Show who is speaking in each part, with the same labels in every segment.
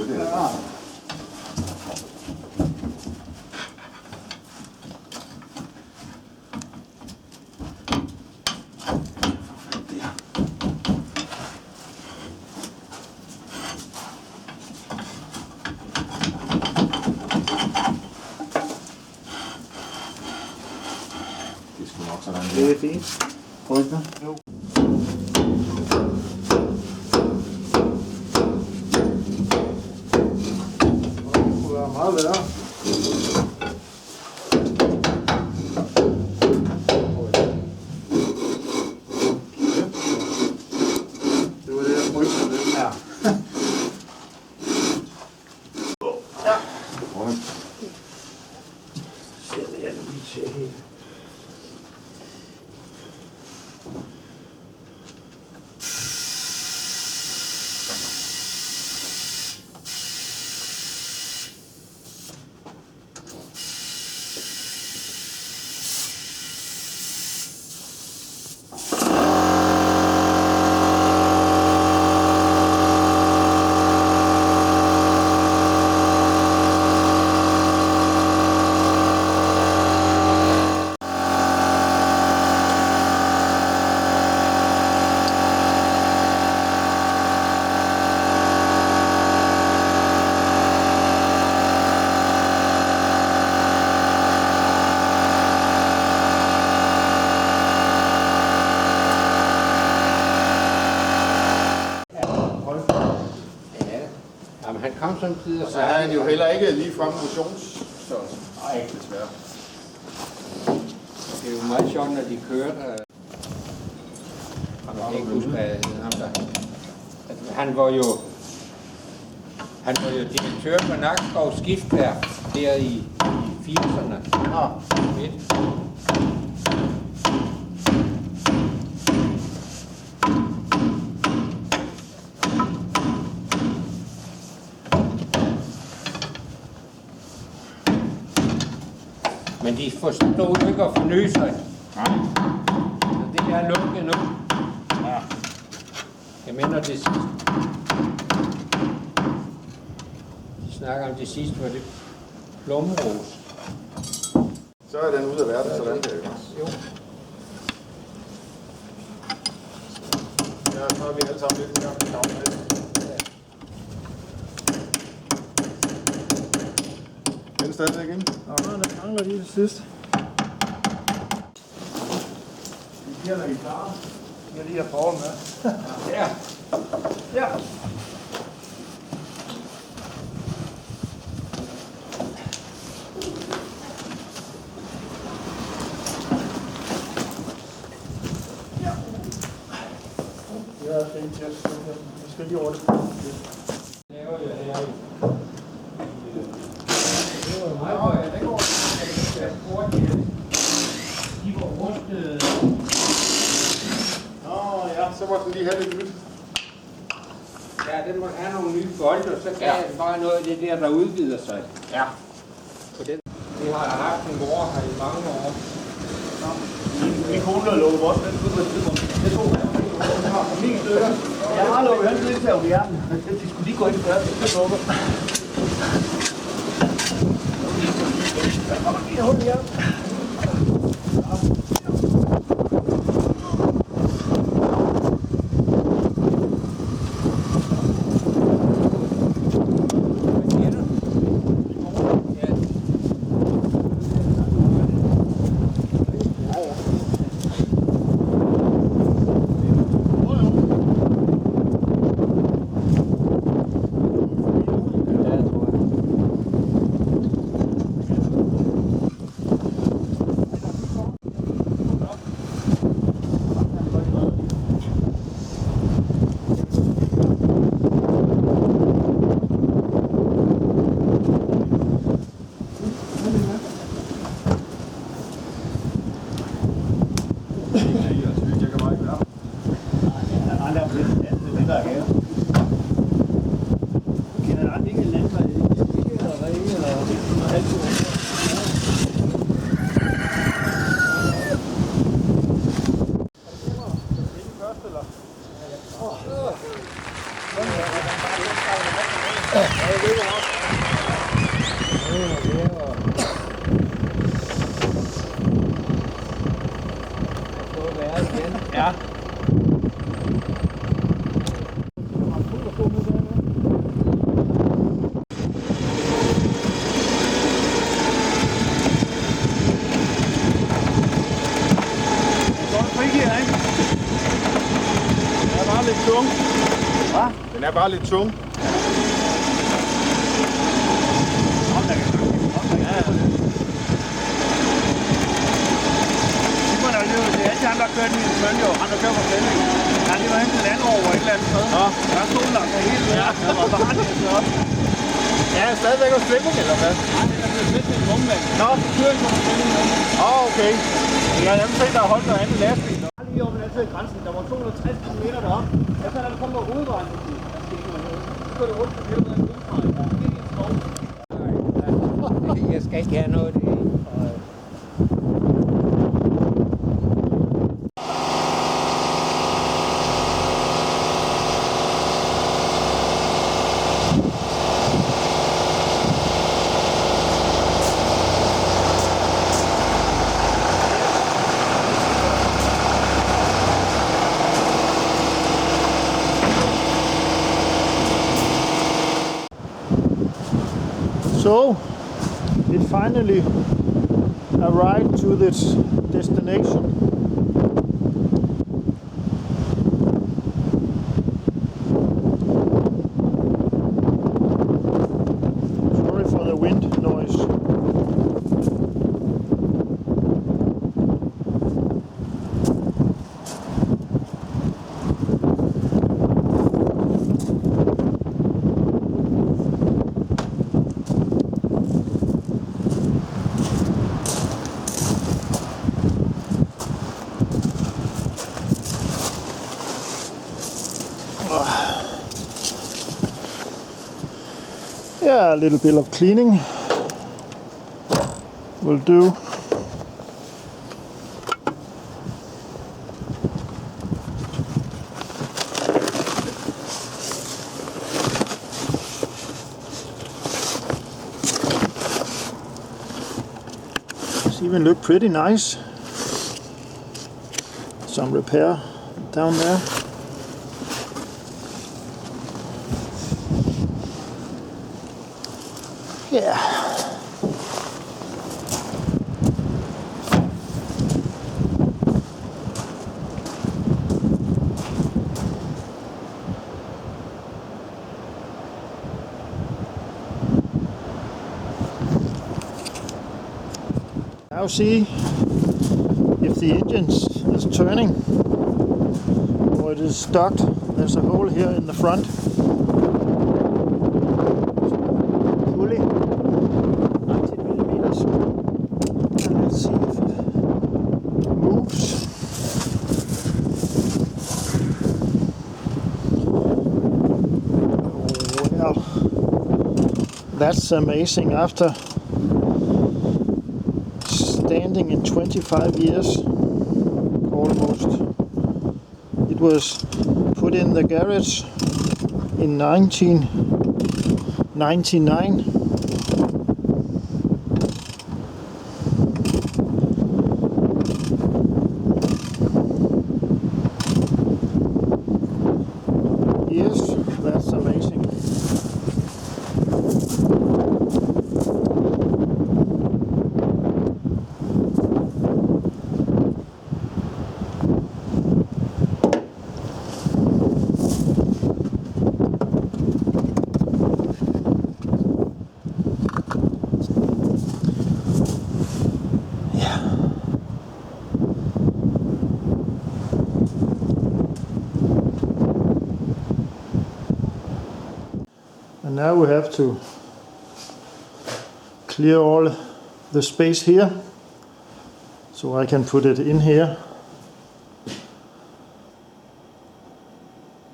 Speaker 1: det.
Speaker 2: Ja.
Speaker 1: Det skal nok sådan.
Speaker 2: Det er fint. Rykker. Jo. Det kunne være meget værre. Det var det, jeg frygtede lidt. Ja. Ja. Se det her lige til her.
Speaker 3: Jamen, han kom samtidig og
Speaker 1: Så er han jo heller ikke lige frem motionsstørrelse. Nej, desværre.
Speaker 3: det er jo meget sjovt, når de kørte. Jeg kan ikke huske, hvad ham der. Altså, han var jo direktør på Nakskov Skibsværft der i 80'erne.
Speaker 2: Ja.
Speaker 3: Midt. Men de forstod jo ikke at forny sig.
Speaker 1: Nej.
Speaker 3: Så det er lukket nu.
Speaker 1: Ja.
Speaker 3: Jeg mener det sidste. De snakker om det sidste, var det plumros.
Speaker 1: Så er den ude af verden, sådan der, ikke også?
Speaker 3: Jo.
Speaker 1: Ja, så er vi alle sammen lidt i gang med navnet. Den stadigvæk inde?
Speaker 2: Nå, der mangler lige det sidste. Vi bliver, når I er klar. Jeg lige har forholdet med.
Speaker 3: Ja.
Speaker 2: Ja. Ja, det er en til at stå her. Jeg skal lige over det.
Speaker 3: Laver jeg her. Det var meget godt. Ja, det går. De var rustet.
Speaker 1: Nå ja, så må den lige have lidt nyt.
Speaker 3: Ja, den må have nogle nye bolde, og så kan den bare noget af det der udvider sig.
Speaker 1: Ja.
Speaker 3: På den. Vi har haft en mor her i mange år.
Speaker 2: Min kone har lukket vores den på et tidspunkt. Det tog han. Den har for mine stykker. Jeg har lukket hans lidt til at være den. De skulle lige gå ind først. Det lukker. Der kommer lige hul her.
Speaker 3: Ja.
Speaker 1: Den er bare lidt tung.
Speaker 2: Hvad?
Speaker 1: Den er bare lidt tung.
Speaker 2: Simon er jo, det er altid ham, der kører den i en søn, jo. Han der kører på sending. Han lige var hen til et andet over et eller andet sted.
Speaker 1: Nå.
Speaker 2: Der er solen lagt sig helt ved. Der var bare det så op.
Speaker 1: Ja, er stadigvæk hos Flemming, eller hvad?
Speaker 2: Nej, det er blevet fedt til en rumvæg.
Speaker 1: Nå.
Speaker 2: Kører ikke på sending nu.
Speaker 1: Okay. Jeg har nemlig set, der har holdt noget andet lastbil.
Speaker 2: Bare lige over den anden side af grænsen. Der var 260 km deroppe. Jeg fandt, at der kom på hovedvejen. Så kører det rundt på hele den hovedvejen. Det er helt skov.
Speaker 3: Jeg skal ikke have noget af det.
Speaker 4: So, it finally arrived to its destination. Sorry for the wind noise. Yeah, a little bit of cleaning will do. It's even look pretty nice. Some repair down there. Yeah. Now see if the engine is turning or it is stuck. There's a hole here in the front. Pulley. 19 millimeters. And let's see if it moves. Well, that's amazing. After standing in 25 years almost. It was put in the garage in 1999. Yes, that's amazing. And now we have to clear all the space here so I can put it in here.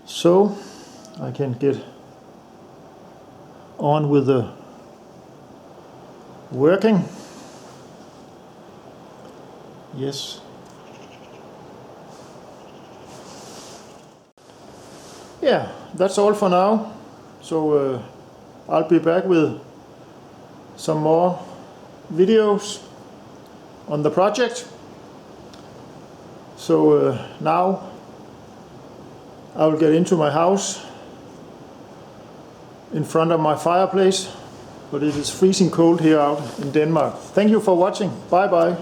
Speaker 4: So I can get on with the working. Yes. Yeah, that's all for now. So I'll be back with some more videos on the project. So now I will get into my house in front of my fireplace, but it is freezing cold here out in Denmark. Thank you for watching. Bye bye.